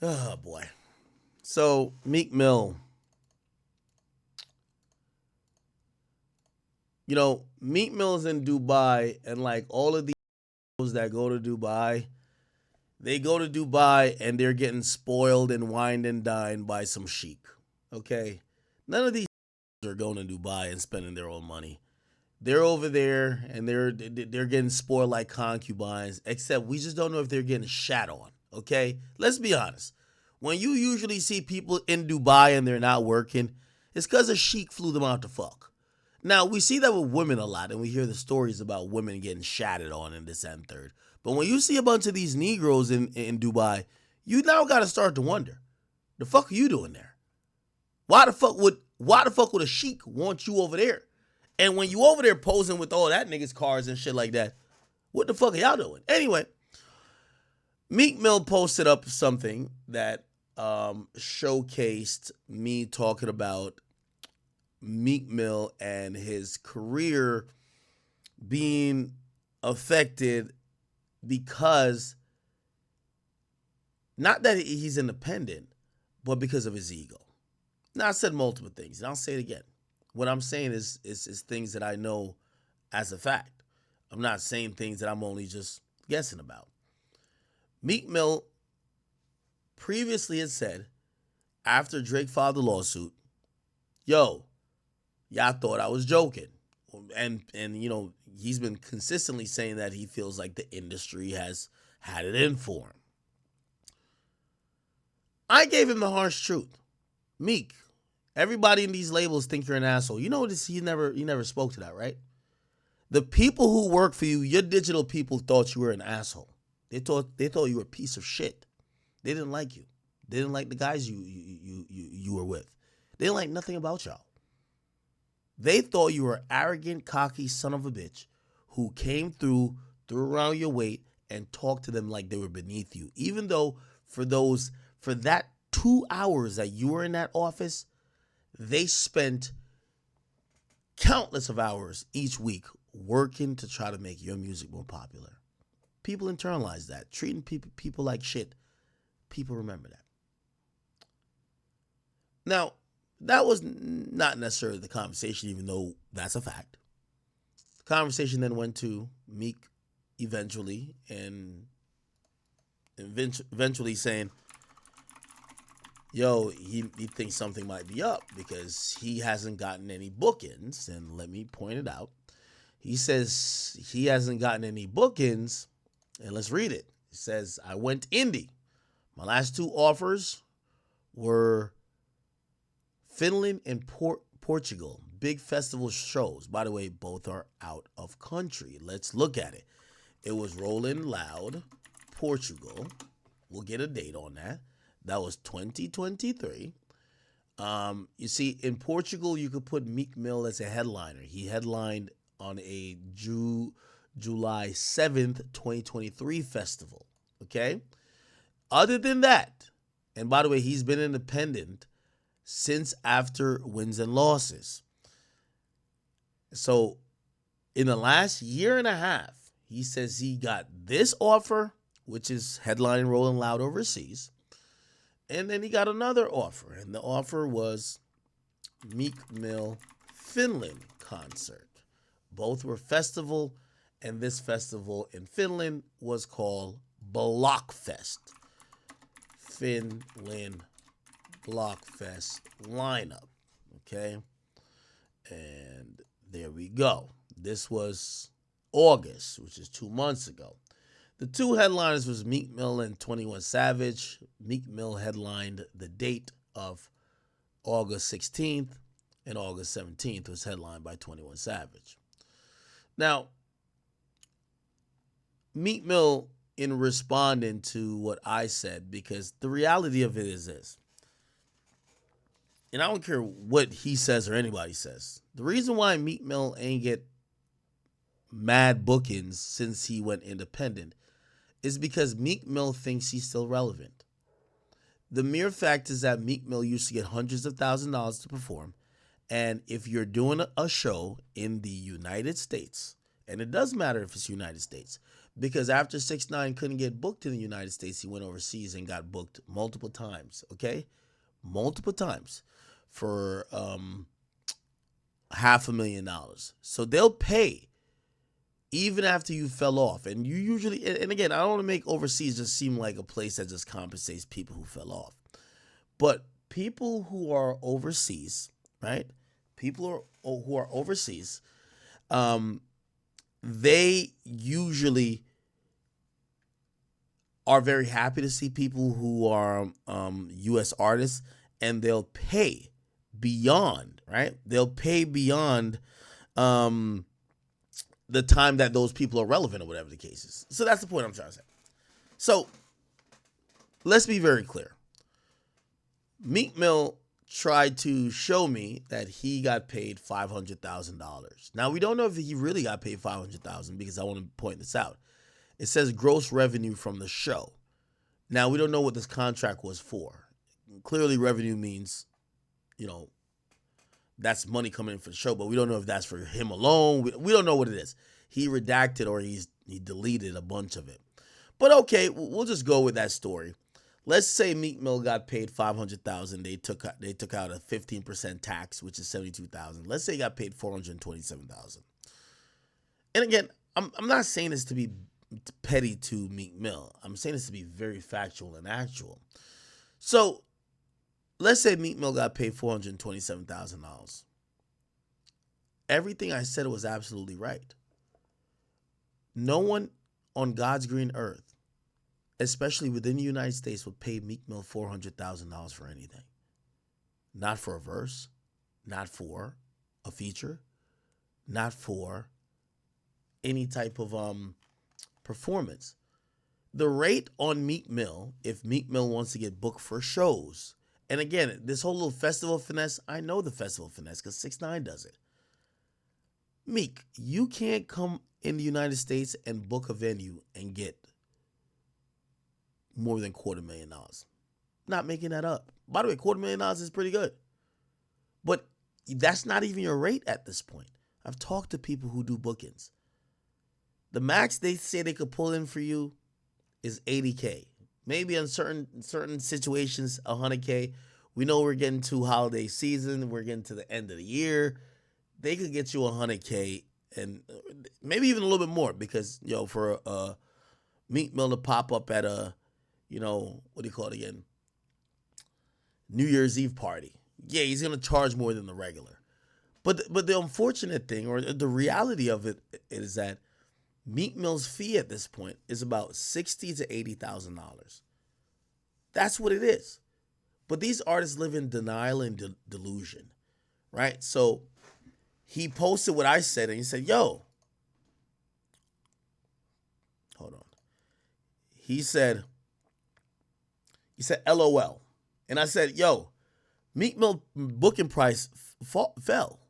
Oh boy. So Meek Mill, Meek Mill's in Dubai, and like all of these that go to Dubai, they go to Dubai and they're getting spoiled and wined and dined by some sheik. Okay, none of these are going to Dubai and spending their own money. They're over there and they're getting spoiled like concubines. Except we just don't know if they're getting shat on. Okay, let's be honest. When you usually see people in Dubai and they're not working, it's because a sheik flew them out to fuck. Now we see that with women a lot, and we hear the stories about women getting shatted on in this and third. But when you see a bunch of these Negroes in Dubai, you now got to start to wonder, the fuck are you doing there? Why the fuck would a sheik want you over there? And when you over there posing with all that niggas cars and shit like that, what the fuck are y'all doing? Anyway, Meek Mill posted up something that showcased me talking about Meek Mill and his career being affected because not that he's independent, but because of his ego. Now I said multiple things, and I'll say it again. What I'm saying is things that I know as a fact. I'm not saying things that I'm only just guessing about. Meek Mill previously had said after Drake filed the lawsuit, yo, y'all thought I was joking. And he's been consistently saying that he feels like the industry has had it in for him. I gave him the harsh truth. Meek, everybody in these labels think you're an asshole. You know this, he never spoke to that, right? The people who work for you, your digital people, thought you were an asshole. They thought you were a piece of shit. They didn't like you. They didn't like the guys you were with. They didn't like nothing about y'all. They thought you were an arrogant, cocky son of a bitch who came through, threw around your weight, and talked to them like they were beneath you. Even though for that 2 hours that you were in that office, they spent countless of hours each week working to try to make your music more popular. People internalize that. Treating people like shit. People remember that. Now, that was not necessarily the conversation, even though that's a fact. The conversation then went to Meek eventually, and eventually saying, yo, he thinks something might be up because he hasn't gotten any bookings. And let me point it out. He says he hasn't gotten any bookings, and let's read it. It says, I went indie. My last two offers were Finland and Portugal. Big festival shows. By the way, both are out of country. Let's look at it. It was Rolling Loud, Portugal. We'll get a date on that. That was 2023. You see, in Portugal, you could put Meek Mill as a headliner. He headlined on a July 7th, 2023 festival. Okay? Other than that, and by the way, he's been independent since after wins and losses. So in the last year and a half, he says he got this offer, which is headlining Rolling Loud overseas. And then he got another offer, and the offer was Meek Mill Finland concert. Both were festival, and this festival in Finland was called Blockfest. Finland Blockfest lineup. Okay? And there we go. This was August, which is 2 months ago. The two headliners was Meek Mill and 21 Savage. Meek Mill headlined the date of August 16th, and August 17th was headlined by 21 Savage. Now, Meek Mill, in responding to what I said, because the reality of it is this, and I don't care what he says or anybody says, the reason why Meek Mill ain't get mad bookings since he went independent is because Meek Mill thinks he's still relevant. The mere fact is that Meek Mill used to get hundreds of thousands of dollars to perform. And if you're doing a show in the United States, and it does matter if it's United States, because after 6ix9ine couldn't get booked in the United States, he went overseas and got booked multiple times. Okay, multiple times for $500,000. So they'll pay even after you fell off. And you usually, and again, I don't want to make overseas just seem like a place that just compensates people who fell off. But people who are overseas, right? Who are overseas, they usually are very happy to see people who are U.S. artists, and they'll pay beyond, right? They'll pay beyond the time that those people are relevant, or whatever the case is. So that's the point I'm trying to say. So let's be very clear. Meek Mill tried to show me that he got paid $500,000. Now, we don't know if he really got paid $500,000, because I want to point this out. It says gross revenue from the show. Now, we don't know what this contract was for. Clearly, revenue means, that's money coming in for the show, but we don't know if that's for him alone. We don't know what it is. He redacted, or he deleted a bunch of it. But okay, we'll just go with that story. Let's say Meek Mill got paid $500,000. They took out a 15% tax, which is $72,000. Let's say he got paid $427,000. And again, I'm not saying this to be petty to Meek Mill. I'm saying this to be very factual and actual. So let's say Meek Mill got paid $427,000. Everything I said was absolutely right. No one on God's green earth, especially within the United States, would pay Meek Mill $400,000 for anything. Not for a verse, not for a feature, not for any type of performance. The rate on Meek Mill, if Meek Mill wants to get booked for shows, and again, this whole little festival finesse, I know the festival finesse because 6ix9ine does it. Meek, you can't come in the United States and book a venue and get more than $250,000. Not making that up. By the way, $250,000 is pretty good. But that's not even your rate at this point. I've talked to people who do bookings. The max they say they could pull in for you is $80K. Maybe in certain situations, $100K. We know we're getting to holiday season. We're getting to the end of the year. They could get you $100K and maybe even a little bit more, because for Meek Mill to pop up at a what do you call it again? New Year's Eve party. Yeah, he's gonna charge more than the regular. But the unfortunate thing, or the reality of it, is that Meek Mill's fee at this point is about $60,000 to $80,000. That's what it is. But these artists live in denial and delusion, right? So he posted what I said, and he said, "Yo, hold on." He said, "LOL," and I said, "Yo, Meek Mill booking price fell."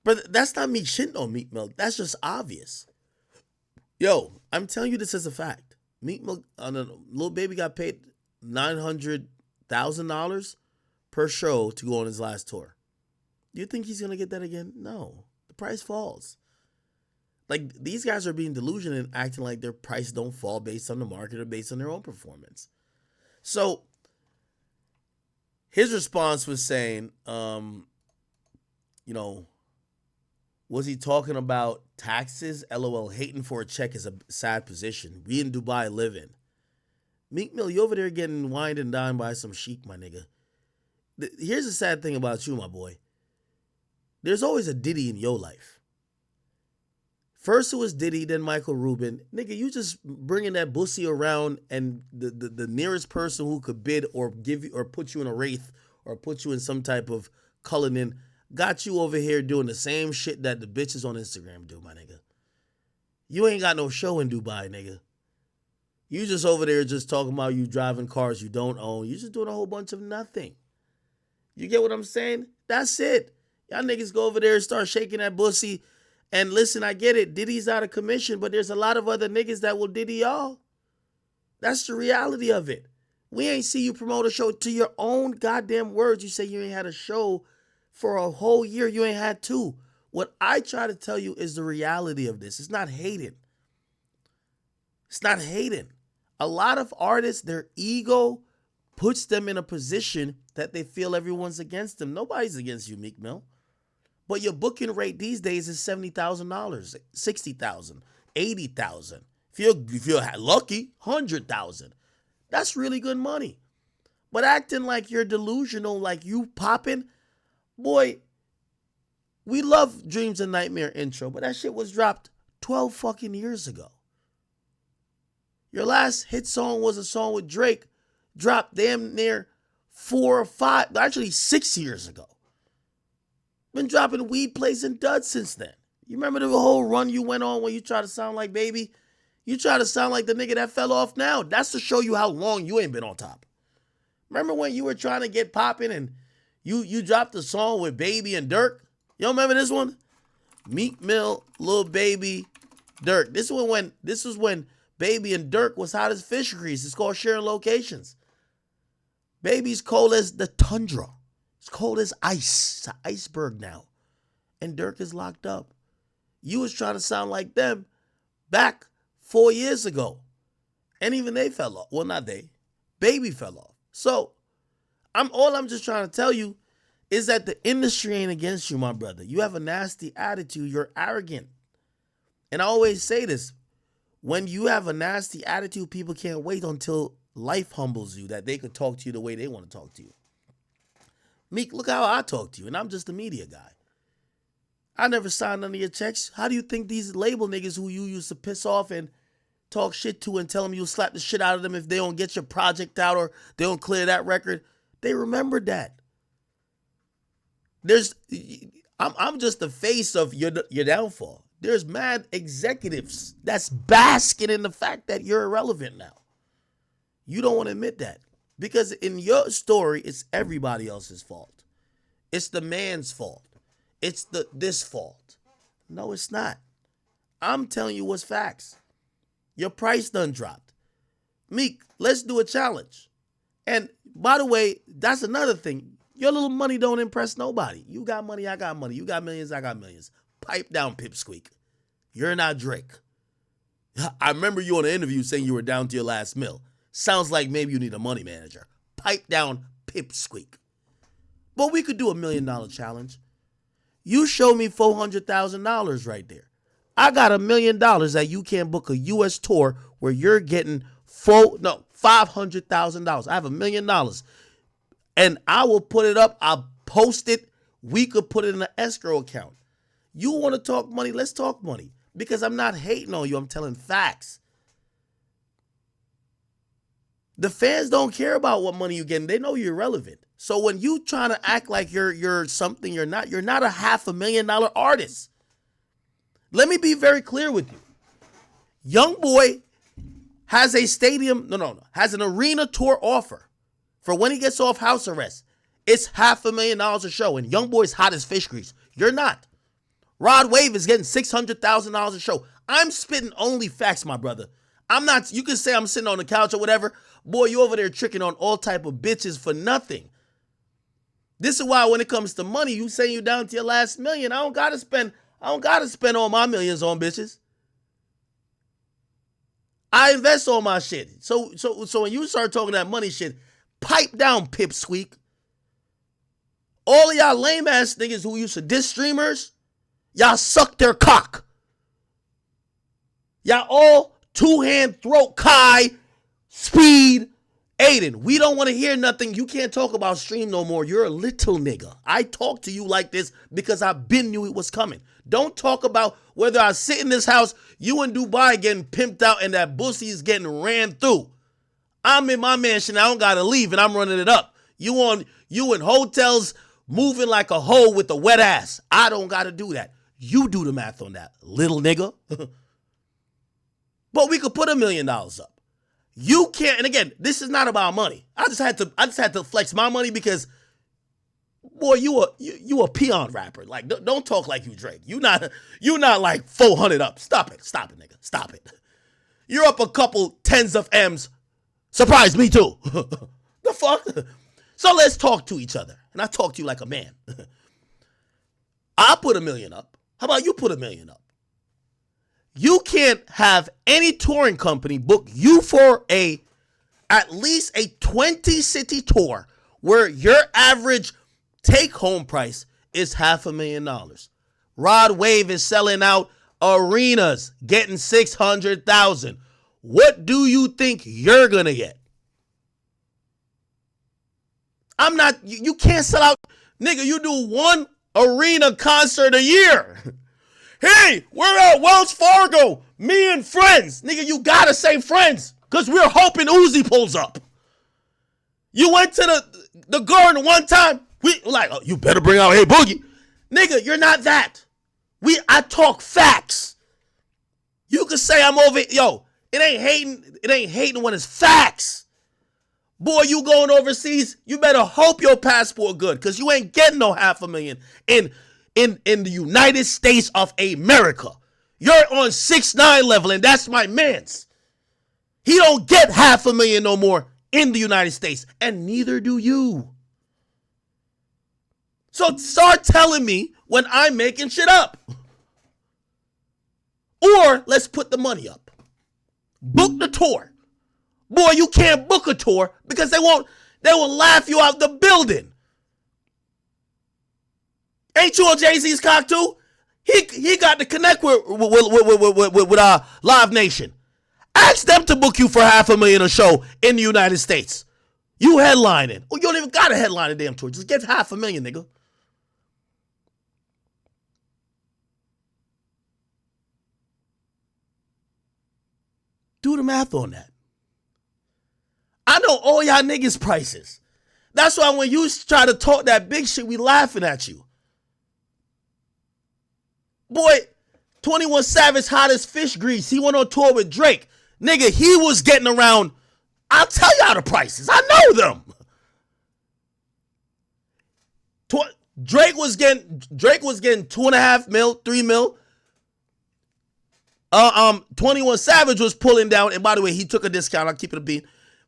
But that's not me shitting on Meek Mill. That's just obvious. Yo, I'm telling you this as a fact. Meek Mill, Lil Baby got paid $900,000 per show to go on his last tour. Do you think he's going to get that again? No. The price falls. Like, these guys are being delusional and acting like their price don't fall based on the market or based on their own performance. So his response was saying, was he talking about taxes? LOL, hating for a check is a sad position. We in Dubai living. Meek Mill, you over there getting wined and dined by some sheik, my nigga. Here's the sad thing about you, my boy. There's always a Diddy in your life. First it was Diddy, then Michael Rubin. Nigga, you just bringing that bussy around, and the nearest person who could bid or give you or put you in a wraith or put you in some type of Cullinan got you over here doing the same shit that the bitches on Instagram do, my nigga. You ain't got no show in Dubai, nigga. You just over there just talking about you driving cars you don't own. You just doing a whole bunch of nothing. You get what I'm saying? That's it. Y'all niggas go over there and start shaking that pussy. And listen, I get it. Diddy's out of commission, but there's a lot of other niggas that will Diddy y'all. That's the reality of it. We ain't see you promote a show. To your own goddamn words, you say you ain't had a show for a whole year. You ain't had two. What I try to tell you is the reality of this. It's not hating. It's not hating. A lot of artists, their ego puts them in a position that they feel everyone's against them. Nobody's against you, Meek Mill. But your booking rate these days is $70,000, $60,000, $80,000. If you're lucky, $100,000. That's really good money. But acting like you're delusional, like you popping, boy, we love Dreams and Nightmare intro, but that shit was dropped 12 fucking years ago. Your last hit song was a song with Drake, dropped damn near 4 or 5, actually 6 years ago. Been dropping Weed Plays and Duds since then. You remember the whole run you went on when you tried to sound like Baby? You try to sound like the nigga that fell off now. That's to show you how long you ain't been on top. Remember when you were trying to get popping and you dropped a song with Baby and Dirk? You don't remember this one? Meek Mill, Lil Baby, Dirk. This was when Baby and Dirk was hot as fish grease. It's called Sharing Locations. Baby's cold as the tundra. It's cold as ice. It's an iceberg now. And Dirk is locked up. You was trying to sound like them back 4 years ago. And even they fell off. Well, not they. Baby fell off. So, I'm just trying to tell you is that the industry ain't against you, my brother. You have a nasty attitude. You're arrogant. And I always say this. When you have a nasty attitude, people can't wait until life humbles you, that they could talk to you the way they want to talk to you. Meek, look how I talk to you, and I'm just a media guy. I never signed none of your checks. How do you think these label niggas who you used to piss off and talk shit to and tell them you'll slap the shit out of them if they don't get your project out or they don't clear that record, they remembered that. I'm just the face of your downfall. There's mad executives that's basking in the fact that you're irrelevant now. You don't want to admit that. Because in your story, it's everybody else's fault. It's the man's fault. It's this fault. No, it's not. I'm telling you what's facts. Your price done dropped. Meek, let's do a challenge. And by the way, that's another thing. Your little money don't impress nobody. You got money, I got money. You got millions, I got millions. Pipe down, Pipsqueak. You're not Drake. I remember you on an interview saying you were down to your last meal. Sounds like maybe you need a money manager. Pipe down, Pipsqueak. But we could do $1 million challenge. You show me $400,000 right there. I got $1 million that you can book a U.S. tour where you're getting $500,000. I have $1 million. And I will put it up. I'll post it. We could put it in an escrow account. You want to talk money? Let's talk money. Because I'm not hating on you. I'm telling facts. The fans don't care about what money you're getting. They know you're irrelevant. So when you trying to act like you're something you're not a $500,000 artist. Let me be very clear with you. Youngboy has a has an arena tour offer for when he gets off house arrest. It's $500,000 a show, and Youngboy's hot as fish grease. You're not. Rod Wave is getting $600,000 a show. I'm spitting only facts, my brother. I'm not, you can say I'm sitting on the couch or whatever. Boy, you over there tricking on all type of bitches for nothing. This is why when it comes to money, you say you down to your last million. I don't gotta spend all my millions on bitches. I invest all my shit. So when you start talking that money shit, pipe down, Pipsqueak. All of y'all lame ass niggas who used to diss streamers, y'all suck their cock. Y'all all two-hand throat Kai, Speed, Aiden. We don't want to hear nothing. You can't talk about stream no more. You're a little nigga. I talk to you like this because I been knew it was coming. Don't talk about whether I sit in this house, you in Dubai getting pimped out and that pussy is getting ran through. I'm in my mansion. I don't got to leave and I'm running it up. You in hotels moving like a hoe with a wet ass. I don't got to do that. You do the math on that, little nigga. But we could put $1 million up. You can't, and again, this is not about money. I just had to flex my money because, boy, you a peon rapper. Like, don't talk like you Drake. You not like 400 up. Stop it, nigga. Stop it. You're up a couple tens of M's. Surprise me too. The fuck? So let's talk to each other, and I talk to you like a man. I'll put $1 million up. How about you put $1 million up? You can't have any touring company book you for at least a 20-city tour where your average take-home price is $500,000. Rod Wave is selling out arenas, getting 600,000. What do you think you're gonna get? You can't sell out, nigga. You do one arena concert a year. Hey, we're at Wells Fargo, me and friends. Nigga, you gotta say friends, because we're hoping Uzi pulls up. You went to the Garden one time, we like, oh, you better bring out Hey Boogie. Nigga, you're not that. I talk facts. You could say I'm over, yo, it ain't hating when it's facts. Boy, you going overseas, you better hope your passport good, because you ain't getting no $500,000 in the United States of America. You're on 6ix9ine level, and that's my man's. He don't get $500,000 no more in the United States, and neither do you. So start telling me when I'm making shit up. Or let's put the money up. Book the tour. Boy, you can't book a tour because they will laugh you out the building. Ain't you on Jay-Z's cock too? He got to connect with Live Nation. Ask them to book you for $500,000 a show in the United States. You headlining. Oh, you don't even got to headline a damn tour. Just get $500,000, nigga. Do the math on that. I know all y'all niggas' prices. That's why when you try to talk that big shit, we laughing at you. Boy, 21 Savage hot as fish grease. He went on tour with Drake. Nigga, he was getting around. I'll tell y'all the prices. I know them. Drake was getting 2.5 mil, 3 mil. 21 Savage was pulling down, and by the way, he took a discount. I'll keep it a beat.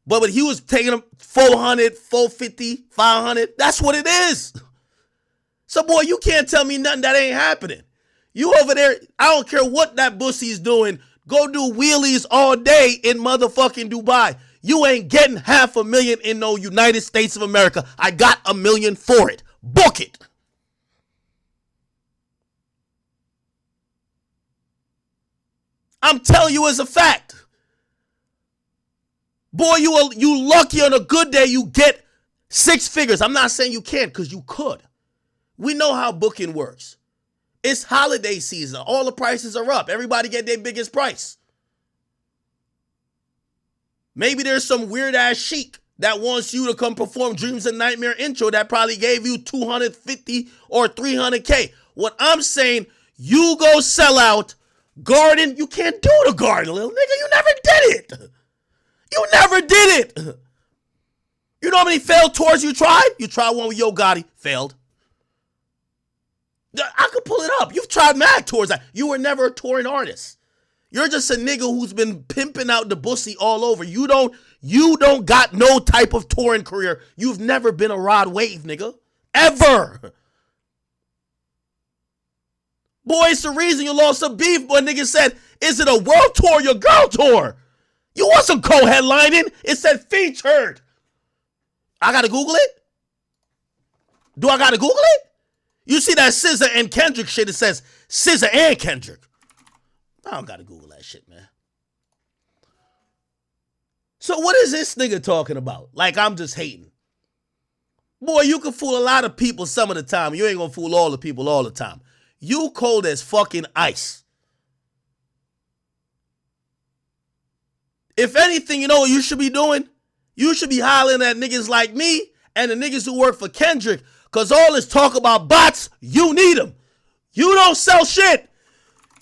But he was taking them 400, 450, 500. That's what it is. So, boy, you can't tell me nothing that ain't happening. You over there, I don't care what that pussy's doing. Go do wheelies all day in motherfucking Dubai. You ain't getting $500,000 in no United States of America. I got $1 million for it. Book it. I'm telling you as a fact. Boy, you lucky on a good day you get 6 figures. I'm not saying you can't, because you could. We know how booking works. It's holiday season. All the prices are up. Everybody get their biggest price. Maybe there's some weird ass sheik that wants you to come perform Dreams and Nightmare intro that probably gave you $250 or $300K. What I'm saying, you go sell out Garden. You can't do the Garden, little nigga. You never did it. You never did it. You know how many failed tours you tried? You tried one with Yo Gotti. Failed. I could pull it up. You've tried mad tours. You were never a touring artist. You're just a nigga who's been pimping out the bussy all over. You don't got no type of touring career. You've never been a Rod Wave, nigga. Ever. Boy, it's the reason you lost a beef. Boy, nigga said, is it a world tour or your girl tour? You wasn't co-headlining. It said featured. I gotta Google it? Do I gotta Google it? You see that SZA and Kendrick shit, it says SZA and Kendrick. I don't gotta Google that shit, man. So what is this nigga talking about? Like I'm just hating. Boy, you can fool a lot of people some of the time. You ain't gonna fool all the people all the time. You cold as fucking ice. If anything, you know what you should be doing? You should be hollering at niggas like me and the niggas who work for Kendrick. Because all this talk about bots, you need them. You don't sell shit.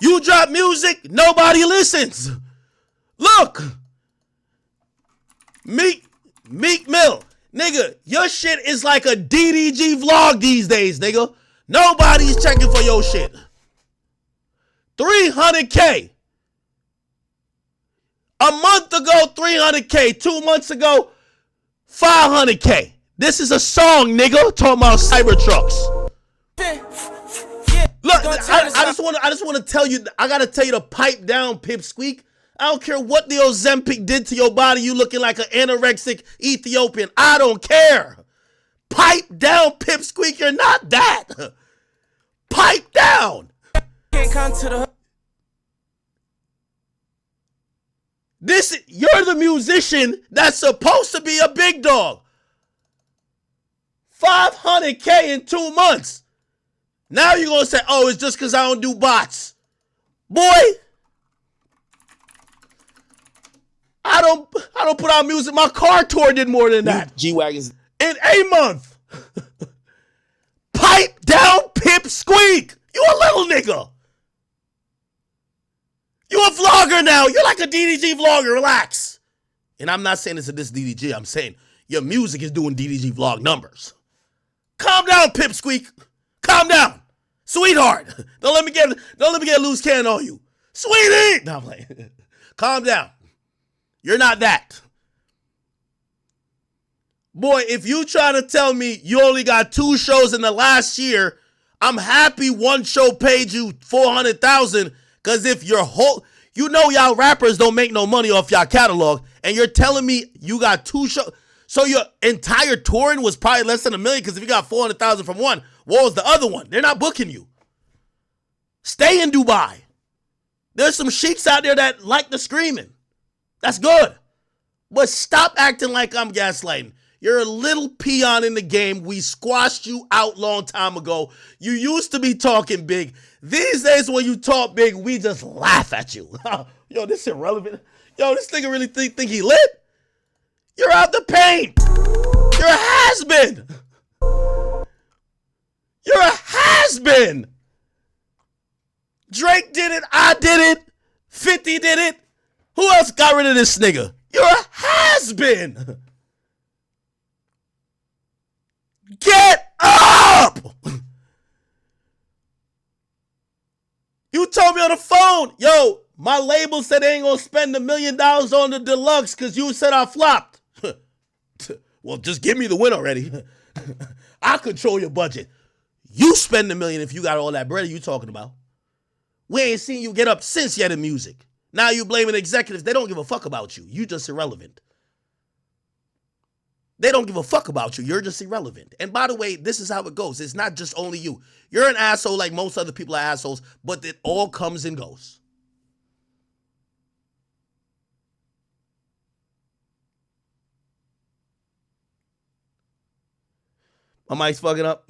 You drop music, nobody listens. Look. Meek Mill. Nigga, your shit is like a DDG vlog these days, nigga. Nobody's checking for your shit. $300K. A month ago, $300K. 2 months ago, $500K. This is a song, nigga, talking about Cybertrucks. Look, I just want to tell you. I gotta tell you to pipe down, Pipsqueak. I don't care what the Ozempic did to your body. You looking like an anorexic Ethiopian. I don't care. Pipe down, Pipsqueak. You're not that. Pipe down. Can't come to the. You're the musician that's supposed to be a big dog. $500K in 2 months. Now you're gonna say, oh, it's just because I don't do bots. Boy, I don't put out music. My car tour did more than that. G-Wagons. In a month. Pipe down, Pipsqueak. You a little nigga. You a vlogger now. You're like a DDG vlogger. Relax. And I'm not saying this to this DDG. I'm saying your music is doing DDG vlog numbers. Calm down, Pipsqueak. Calm down. Sweetheart. Don't let me get a loose cannon on you. Sweetie. No, I'm playing. Calm down. You're not that. Boy, if you trying to tell me you only got 2 shows in the last year, I'm happy one show paid you $400,000. Because if your whole, y'all rappers don't make no money off y'all catalog, and you're telling me you got 2 shows, so your entire touring was probably less than $1 million. Because if you got $400,000 from one, what was the other one? They're not booking you. Stay in Dubai. There's some sheiks out there that like the screaming. That's good. But stop acting like I'm gaslighting. You're a little peon in the game. We squashed you out long time ago. You used to be talking big. These days when you talk big, we just laugh at you. Yo, this irrelevant. Yo, this nigga really think he lit? You're out the paint. You're a has-been. You're a has-been. Drake did it. I did it. 50 did it. Who else got rid of this nigga? You're a has-been. Get up! You told me on the phone, yo, my label said they ain't gonna spend $1 million on the deluxe because you said I flopped. Well, just give me the win already. I control your budget. You spend $1 million if you got all that bread you talking about. We ain't seen you get up since yet in music. Now you blaming executives. They don't give a fuck about you. You just irrelevant. They don't give a fuck about you. You're just irrelevant. And by the way, this is how it goes. It's not just only you. You're an asshole like most other people are assholes, but it all comes and goes. My mic's fucking up.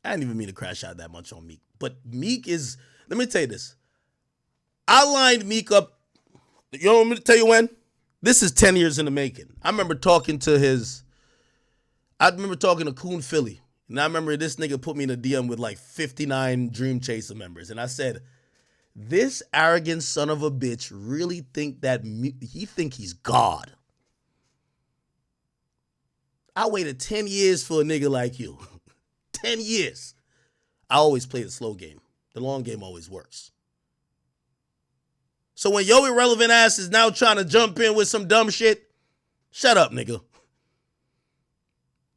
I didn't even mean to crash out that much on Meek. But Meek is, let me tell you this. I lined Meek up, you know what I'm going to tell you when? This is 10 years in the making. I remember talking to Coon Philly. And I remember this nigga put me in a DM with like 59 Dream Chaser members. And I said, this arrogant son of a bitch really think that he think he's God. I waited 10 years for a nigga like you. 10 years. I always play the slow game. The long game always works. So when your irrelevant ass is now trying to jump in with some dumb shit, shut up, nigga.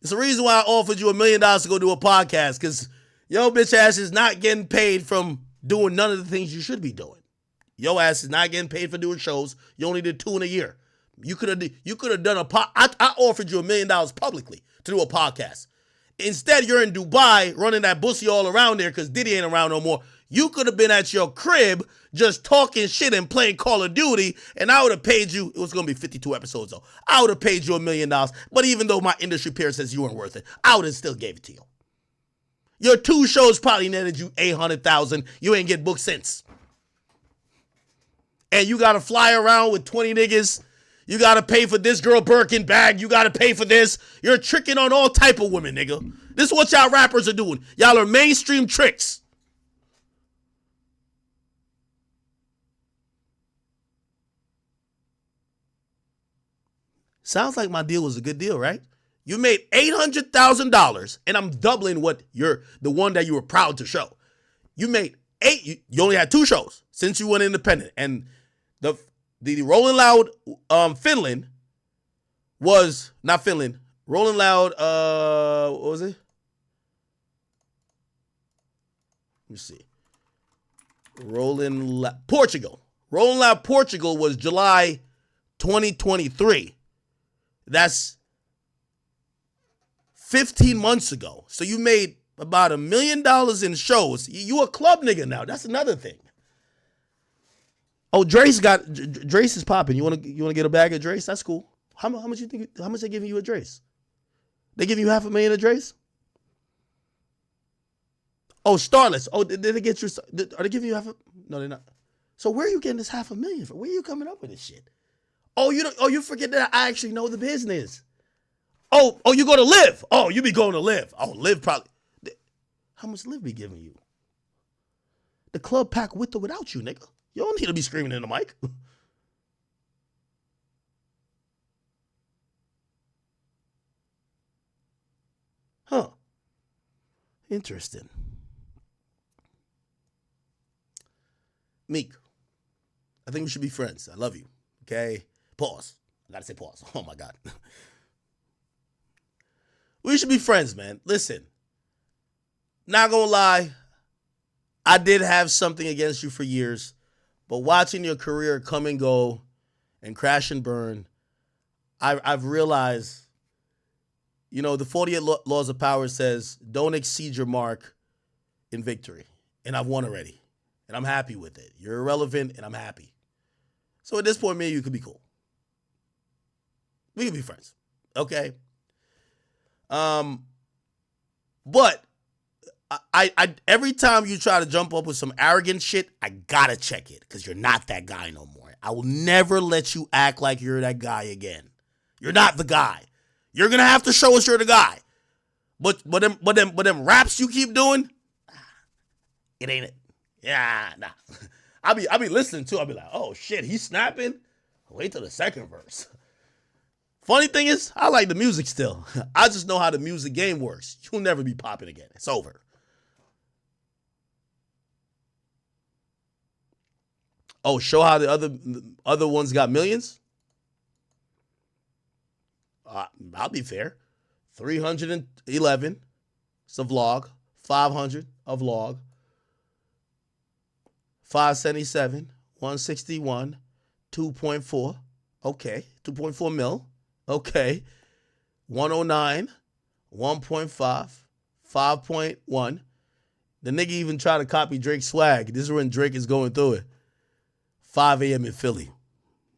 It's the reason why I offered you $1 million to go do a podcast, because your bitch ass is not getting paid from doing none of the things you should be doing. Your ass is not getting paid for doing shows. You only did 2 in a year. You could have done I offered you $1 million publicly to do a podcast. Instead, you're in Dubai running that pussy all around there because Diddy ain't around no more. You could have been at your crib just talking shit and playing Call of Duty, and I would have paid you. It was going to be 52 episodes, though. I would have paid you $1 million. But even though my industry peer says you weren't worth it, I would have still gave it to you. Your 2 shows probably netted you $800,000. You ain't get booked since. And you got to fly around with 20 niggas. You got to pay for this girl Birkin bag. You got to pay for this. You're tricking on all type of women, nigga. This is what y'all rappers are doing. Y'all are mainstream tricks. Sounds like my deal was a good deal, right? You made $800,000, and I'm doubling what the one that you were proud to show. You made you only had 2 shows since you went independent, and the Rolling Loud Finland was not Finland. Rolling Loud, what was it? me see. Portugal. Rolling Loud Portugal was July 2023. That's 15 months ago. So you made about $1 million in shows. You a club nigga now. That's another thing. Oh, Drace is popping. You wanna get a bag of Drace? That's cool. How much you think? How much they giving you a Drace? They giving you $500,000 a Drace? Oh, Starless. Oh, did they get you? Are they giving you No, they're not. So where are you getting this $500,000 from? Where are you coming up with this shit? Oh, you forget that I actually know the business. Oh, you go to Live. Oh, you be going to Live. Oh, Live probably. How much Live be giving you? The club pack with or without you, nigga. You don't need to be screaming in the mic. Huh. Interesting. Meek, I think we should be friends. I love you. Okay? Pause. I gotta say pause. Oh my God. We should be friends, man. Listen, not gonna lie, I did have something against you for years, but watching your career come and go and crash and burn, I've realized, the 48 Laws of Power says, don't exceed your mark in victory. And I've won already. And I'm happy with it. You're irrelevant, and I'm happy. So at this point, me and you could be cool. We could be friends. Okay? But I every time you try to jump up with some arrogant shit, I gotta check it, because you're not that guy no more. I will never let you act like you're that guy again. You're not the guy. You're gonna have to show us you're the guy. But them raps you keep doing, it ain't it. Yeah, nah. I be listening too. I'll be like, oh shit, he's snapping. Wait till the second verse. Funny thing is, I like the music still. I just know how the music game works. You'll never be popping again. It's over. Oh, show how the other ones got millions? I'll be fair. 311, it's a vlog. 500, a vlog. 577, 161, 2.4. Okay, 2.4 mil. Okay. 109, 1.5, 5.1. The nigga even tried to copy Drake's swag. This is when Drake is going through it. 5 a.m. in Philly.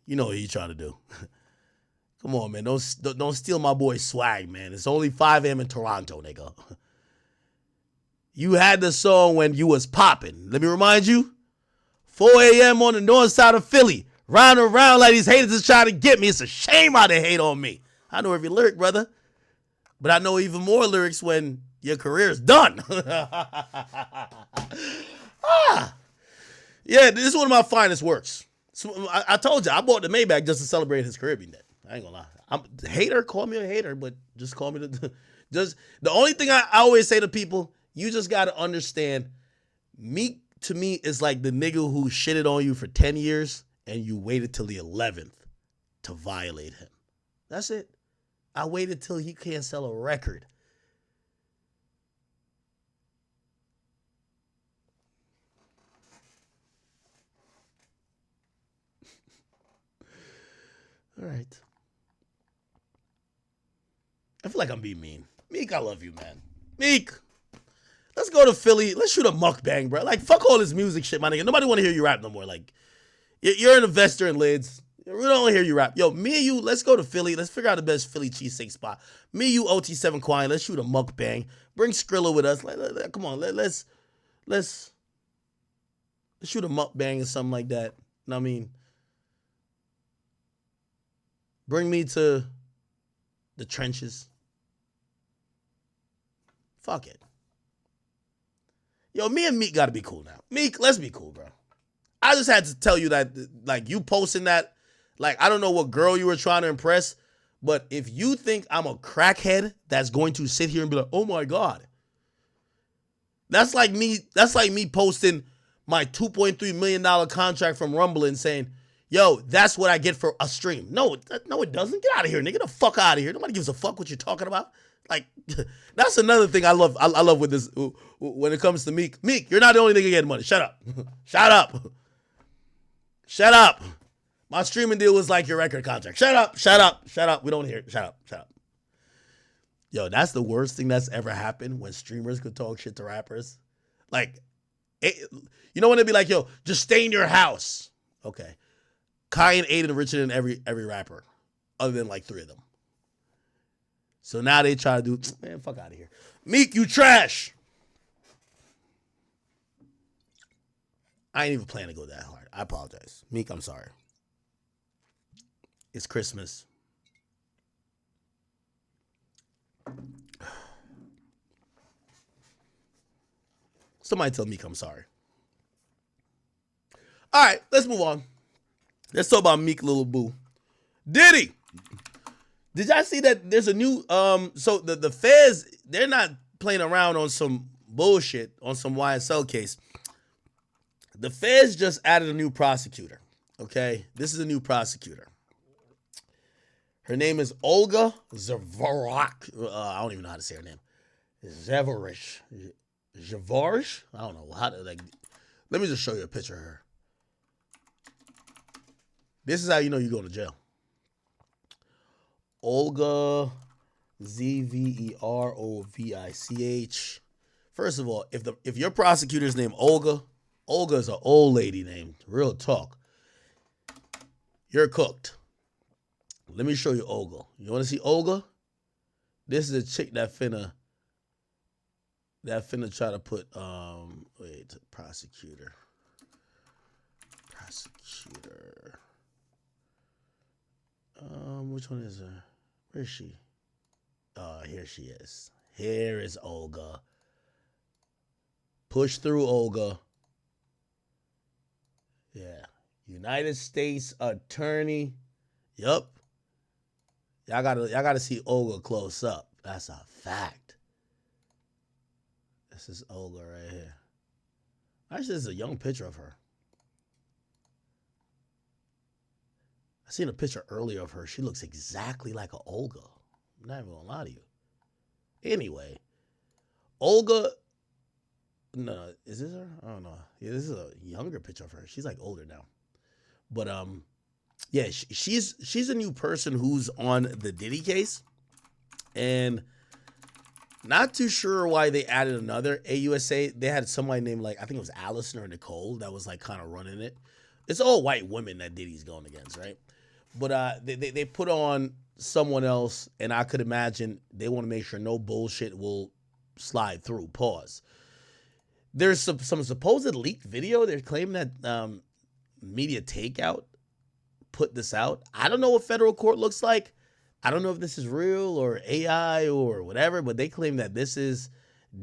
You know what he trying to do. Come on, man. Don't steal my boy's swag, man. It's only 5 a.m. in Toronto, nigga. You had the song when you was popping. Let me remind you. 4 a.m. on the north side of Philly. Round and round like these haters is trying to get me. It's a shame how they hate on me. I know every lyric, brother. But I know even more lyrics when your career is done. Yeah, this is one of my finest works. So I told you, I bought the Maybach just to celebrate his career being dead. I ain't gonna lie. I'm a hater, call me a hater, but just call me the only thing I always say to people, you just gotta understand, Meek to me is like the nigga who shitted on you for 10 years and you waited till the 11th to violate him. That's it. I waited till he can't sell a record. All right. I feel like I'm being mean. Meek, I love you, man. Meek, let's go to Philly. Let's shoot a mukbang, bro. Like, fuck all this music shit, my nigga. Nobody want to hear you rap no more. Like, you're an investor in lids. We don't want to hear you rap. Yo, me and you, let's go to Philly. Let's figure out the best Philly cheesesteak spot. Me, you, OT7 Quine. Let's shoot a mukbang. Bring Skrilla with us. Come on, let's shoot a mukbang or something like that. You know what I mean? Bring me to the trenches. Fuck it. Yo, me and Meek gotta be cool now. Meek, let's be cool, bro. I just had to tell you that, like, you posting that, like, I don't know what girl you were trying to impress, but if you think I'm a crackhead that's going to sit here and be like, oh my God. That's like me posting my $2.3 million contract from Rumble and saying, yo, that's what I get for a stream. No, it doesn't. Get out of here, nigga. Get the fuck out of here. Nobody gives a fuck what you're talking about. Like, that's another thing I love. I love with this when it comes to Meek. Meek, you're not the only nigga getting money. Shut up. Shut up. Shut up. My streaming deal was like your record contract. Shut up. Shut up. Shut up. We don't hear it. Shut up. Shut up. Yo, that's the worst thing that's ever happened when streamers could talk shit to rappers. Like, you know when they'd be like, yo, just stay in your house. Okay. Kai and Aiden are richer than every rapper, other than like 3 of them. So now they try to do, man, fuck out of here. Meek, you trash. I ain't even planning to go that hard. I apologize. Meek, I'm sorry. It's Christmas. Somebody tell Meek I'm sorry. All right, let's move on. Let's talk about Meek Little Boo. Diddy. Did y'all see that there's a new, so the feds, they're not playing around on some bullshit, on some YSL case. The feds just added a new prosecutor, okay? This is a new prosecutor. Her name is Olga Zavarach. I don't even know how to say her name. Zavarish. Javarish? I don't know. How to, like, let me just show you a picture of her. This is how you know you're going to jail. Olga, Zverovich. First of all, if your prosecutor's name Olga is an old lady name. Real talk. You're cooked. Let me show you Olga. You want to see Olga? This is a chick that finna try to put prosecutor. Which one is her? Where is she? Here she is. Here is Olga. Push through, Olga. Yeah. United States Attorney. Yup. Y'all gotta see Olga close up. That's a fact. This is Olga right here. Actually, this is a young picture of her. I seen a picture earlier of her. She looks exactly like an Olga. I'm not even gonna lie to you. Anyway, Olga. No, is this her? I don't know. Yeah, this is a younger picture of her. She's like older now. But yeah, she's a new person who's on the Diddy case, and not too sure why they added another AUSA. They had somebody named, like, I think it was Allison or Nicole that was like kind of running it. It's all white women that Diddy's going against, right? But they put on someone else, and I could imagine they want to make sure no bullshit will slide through. Pause. There's some supposed leaked video. They're claiming that Media Takeout put this out. I don't know what federal court looks like. I don't know if this is real or AI or whatever, but they claim that this is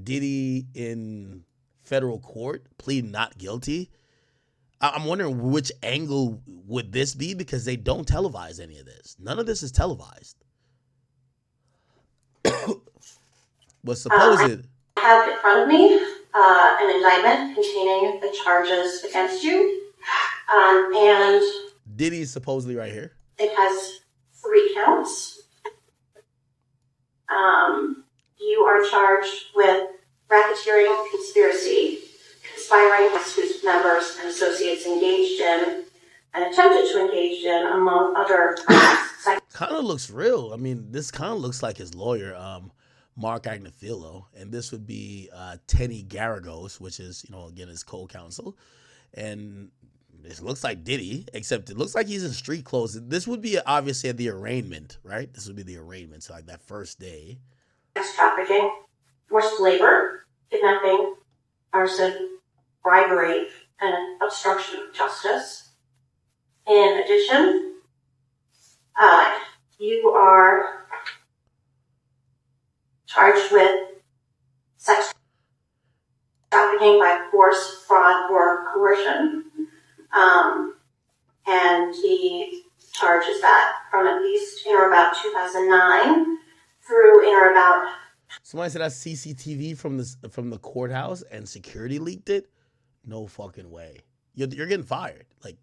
Diddy in federal court pleading not guilty. I'm wondering which angle would this be, because they don't televise any of this. None of this is televised. But supposed... I have in front of me an indictment containing the charges against you. And Diddy is supposedly right here. It has 3 counts. You are charged with racketeering, conspiracy, conspiring with members and associates engaged in and attempted to engage in, among other acts. Kind of looks real. I mean, this kind of looks like his lawyer, Mark Agnafilo, and this would be Tenny Garagos, which is, again, his co-counsel. And it looks like Diddy, except it looks like he's in street clothes. This would be obviously at the arraignment, right? This would be the arraignment, so like that first day. Sex trafficking, forced labor, kidnapping, arson, bribery, and obstruction of justice. In addition, you are charged with sex trafficking by force, fraud, or coercion. And the charge is that from at least in or about 2009 through in or about... Somebody said that's CCTV from the courthouse and security leaked it? No fucking way. You're getting fired. Like,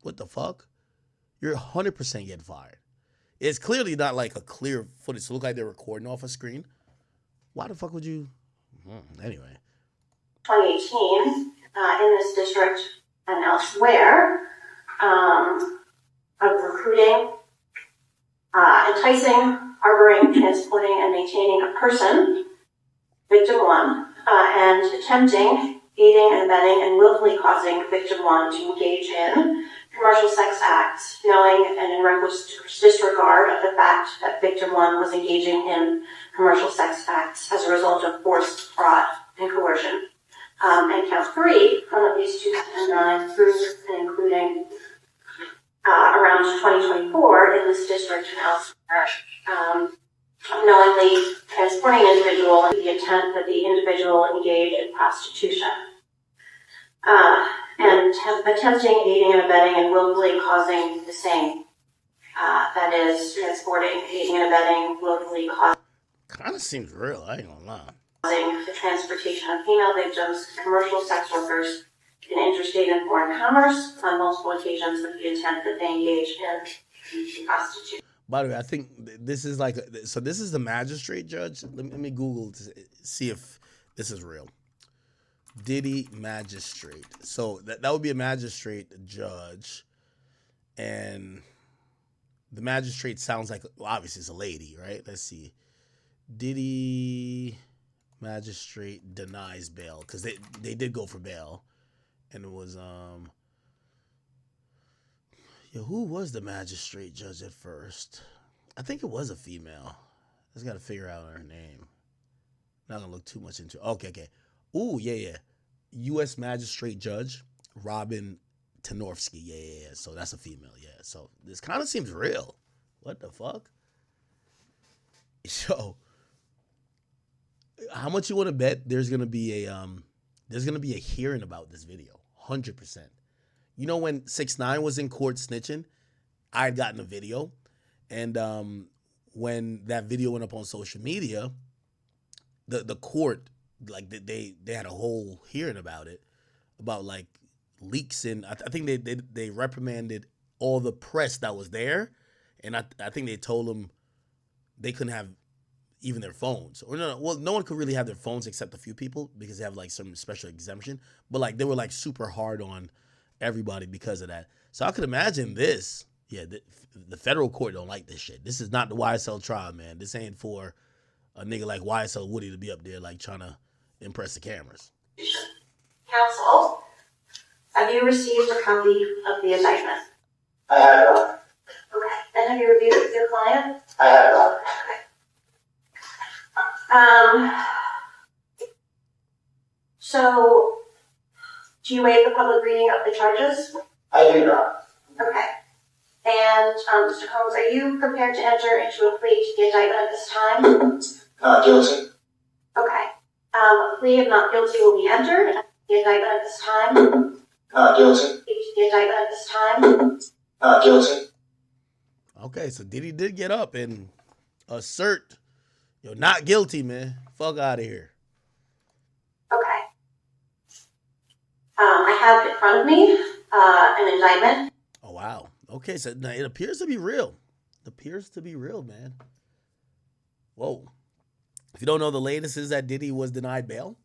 what the fuck? You're 100% getting fired. It's clearly not like a clear footage. It look like they're recording off a screen. Why the fuck would you? Anyway. 2018, in this district and elsewhere, of recruiting, enticing, harboring, transporting, and maintaining a person, victim one, and attempting, aiding and abetting, and willfully causing victim one to engage in commercial sex acts, knowing and in reckless disregard of the fact that victim one was engaging in commercial sex acts as a result of force, fraud, and coercion. And count 3, from at least 2009 through and including around 2024 in this district and elsewhere, knowingly transporting an individual with the intent that the individual engage in prostitution. And attempting, aiding and abetting, and willfully causing the same. That is, transporting, aiding and abetting, willfully causing. Kind of seems real, I ain't gonna lie. The transportation of female victims, commercial sex workers, in interstate and foreign commerce on multiple occasions with the intent that they engage in prostitution. By the way, I think this is like, so this is the magistrate judge. Let me Google to see if this is real. Diddy magistrate. So that would be a magistrate judge. And the magistrate sounds like, well, obviously it's a lady, right? Let's see. Diddy magistrate denies bail, because they did go for bail. And it was, who was the magistrate judge at first? I think it was a female. I just got to figure out her name. Not going to look too much into it. Okay. Ooh, yeah. U.S. magistrate judge, Robin Tenorfsky. Yeah. So that's a female, yeah. So this kind of seems real. What the fuck? So, how much you want to bet there's going to be a hearing about this video? 100%. You know, when 6ix9ine was in court snitching, I had gotten a video, and when that video went up on social media, the court, like, they had a whole hearing about it, about like leaks, and I think they reprimanded all the press that was there, and I think they told them they couldn't have even their phones, or no one could really have their phones except a few people because they have like some special exemption, but like they were like super hard on everybody because of that. So I could imagine this. Yeah, the federal court don't like this shit. This is not the YSL trial, man. This ain't for a nigga like YSL Woody to be up there like trying to impress the cameras. Counsel, have you received a copy of the indictment? I have not. Okay. And have you reviewed it with your client? I have not. So, do you waive the public reading of the charges? I do not. Okay. And, Mr. Combs, are you prepared to enter into a plea to the indictment at this time? Not guilty. Okay. A plea of not guilty will be entered at the indictment at this time. Not guilty. Plea to the indictment at this time. Not guilty. Okay, so Diddy did get up and assert, not guilty, man. Fuck out of here. Okay. I have in front of me an indictment. Oh, wow. Okay, so now it appears to be real. It appears to be real, man. Whoa. If you don't know, the latest is that Diddy was denied bail.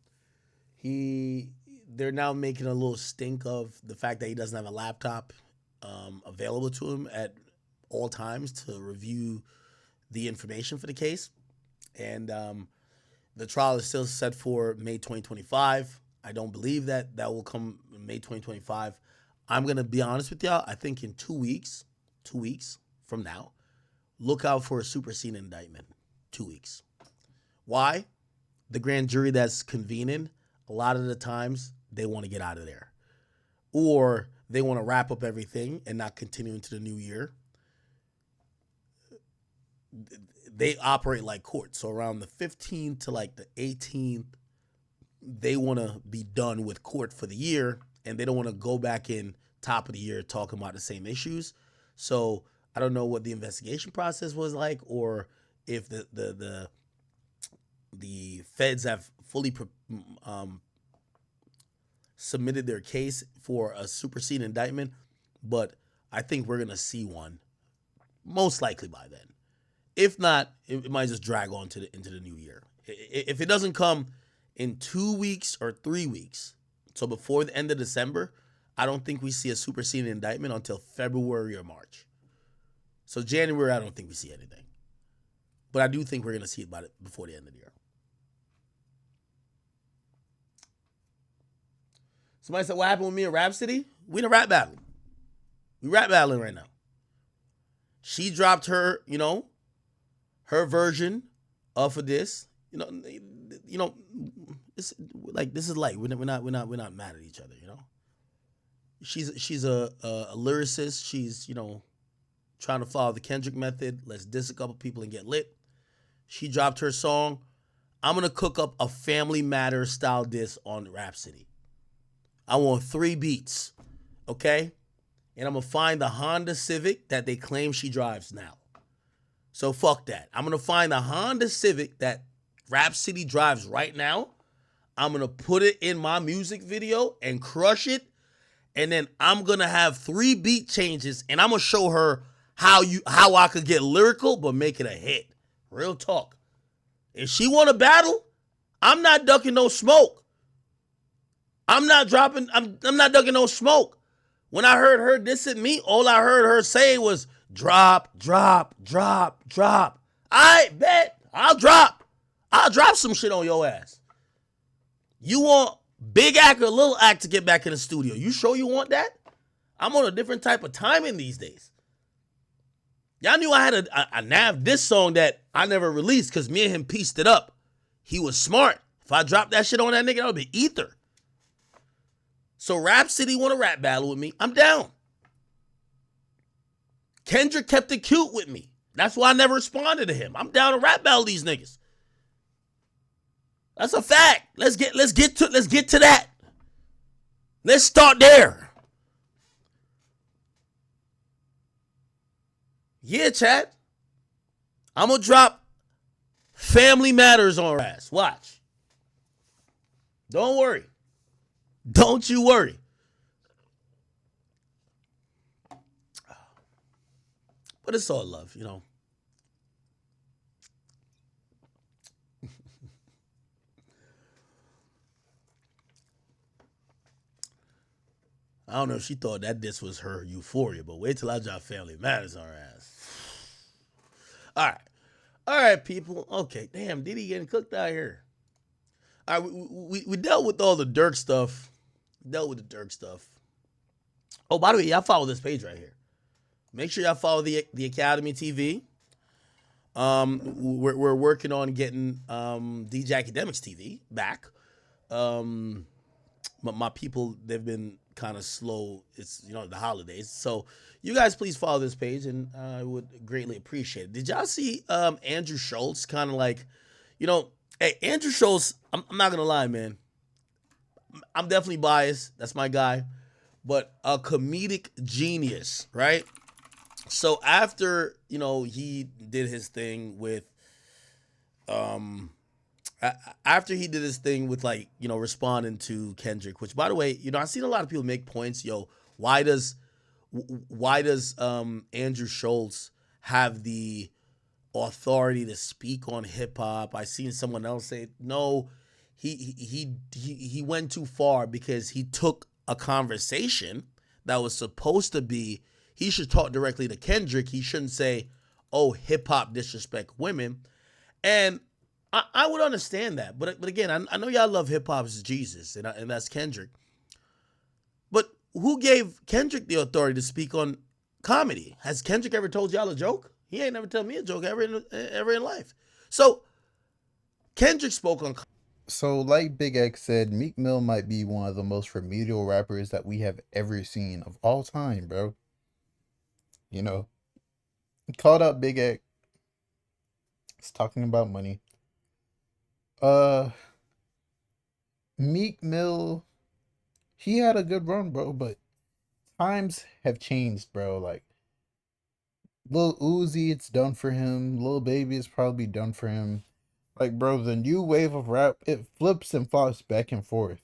They're now making a little stink of the fact that he doesn't have a laptop available to him at all times to review the information for the case. And the trial is still set for May 2025. I don't believe that will come in May 2025. I'm going to be honest with y'all. I think in 2 weeks from now, look out for a superseding indictment. 2 weeks. Why? The grand jury that's convening, a lot of the times they want to get out of there. Or they want to wrap up everything and not continue into the new year. They operate like court. So around the 15th to like the 18th, they want to be done with court for the year, and they don't want to go back in top of the year talking about the same issues. So I don't know what the investigation process was like, or if the feds have fully submitted their case for a superseding indictment, but I think we're going to see one Most likely by then. If not, it might just drag on to into the new year. If it doesn't come in 2 weeks or 3 weeks, so before the end of December, I don't think we see a superseding indictment until February or March. So January, I don't think we see anything. But I do think we're going to see it before the end of the year. Somebody said, what happened with me and Rhapsody? We in a rap battle. We rap battling right now. She dropped her, her version of this. It's like, this is light. We're not mad at each other. She's a lyricist. She's trying to follow the Kendrick method. Let's diss a couple people and get lit. She dropped her song. I'm gonna cook up a Family Matters style diss on Rhapsody. I want 3 beats, okay? And I'm gonna find the Honda Civic that they claim she drives now. So fuck that. I'm gonna find the Honda Civic that Rhapsody drives right now. I'm gonna put it in my music video and crush it. And then I'm gonna have 3 beat changes, and I'm gonna show her how I could get lyrical but make it a hit. Real talk. If she want to battle, I'm not ducking no smoke. I'm not ducking no smoke. When I heard her dissing me, all I heard her say was drop, drop, drop, drop. I bet I'll drop some shit on your ass. You want big act or little act to get back in the studio? You sure you want that? I'm on a different type of timing these days. Y'all knew I had a Nav diss song that I never released because me and him pieced it up. He was smart. If I dropped that shit on that nigga, that would be ether. So Rhapsody want a rap battle with me. I'm down. Kendrick kept it cute with me. That's why I never responded to him. I'm down to rap battle these niggas. That's a fact. Let's get to that. Let's start there. Yeah, Chad. I'm gonna drop Family Matters on her ass. Watch. Don't worry. Don't you worry. But it's all love, I don't know if she thought that this was her euphoria, but wait till I drop Family Matters on her ass. All right, people. Okay, damn, Diddy getting cooked out here. All right, we dealt with all the Dirk stuff. Oh, by the way, y'all follow this page right here. Make sure y'all follow the Academy TV. We're working on getting DJ Akademiks TV back. My people, they've been kind of slow. It's the holidays, so you guys please follow this page, and I would greatly appreciate it. Did y'all see Andrew Schultz kind of like, hey, Andrew Schultz? I'm not gonna lie, man. I'm definitely biased. That's my guy, but a comedic genius, right? So after he did his thing with responding to Kendrick, which by the way, I've seen a lot of people make points. Why does Andrew Schultz have the authority to speak on hip hop? I seen someone else say no. He went too far because he took a conversation that was supposed to be, he should talk directly to Kendrick. He shouldn't say, oh, hip hop disrespect women. And I would understand that. But again, I know y'all love hip hop's Jesus, and that's Kendrick. But who gave Kendrick the authority to speak on comedy? Has Kendrick ever told y'all a joke? He ain't never told me a joke ever in life. So Kendrick spoke on. So, like Big X said, Meek Mill might be one of the most remedial rappers that we have ever seen of all time, bro. He called out Big X. He's talking about money. Meek Mill, he had a good run, bro, but times have changed, bro. Like, Lil Uzi, it's done for him. Lil Baby is probably done for him. Like, bro, the new wave of rap, it flips and flops back and forth.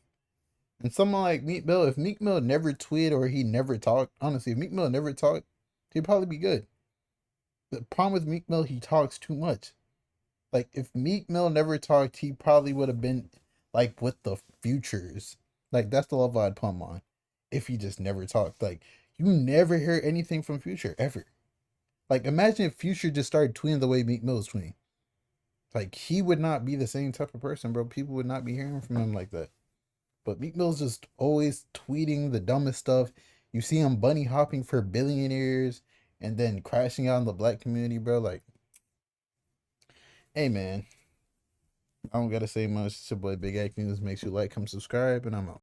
And someone like Meek Mill, if Meek Mill never tweeted or he never talked, honestly, if Meek Mill never talked, he'd probably be good. The problem with Meek Mill, he talks too much. Like, if Meek Mill never talked, he probably would have been like with the Futures. Like, that's the level I'd put him on. If he just never talked, like, you never hear anything from Future ever. Like, imagine if Future just started tweeting the way Meek Mill's tweeting. Like, he would not be the same type of person, bro. People would not be hearing from him like that. But Meek Mill's just always tweeting the dumbest stuff. You see him bunny hopping for billionaires and then crashing out in the black community, bro. Like, hey, man. I don't gotta say much. It's your boy Big Akademiks. Make sure you like, come subscribe, and I'm out.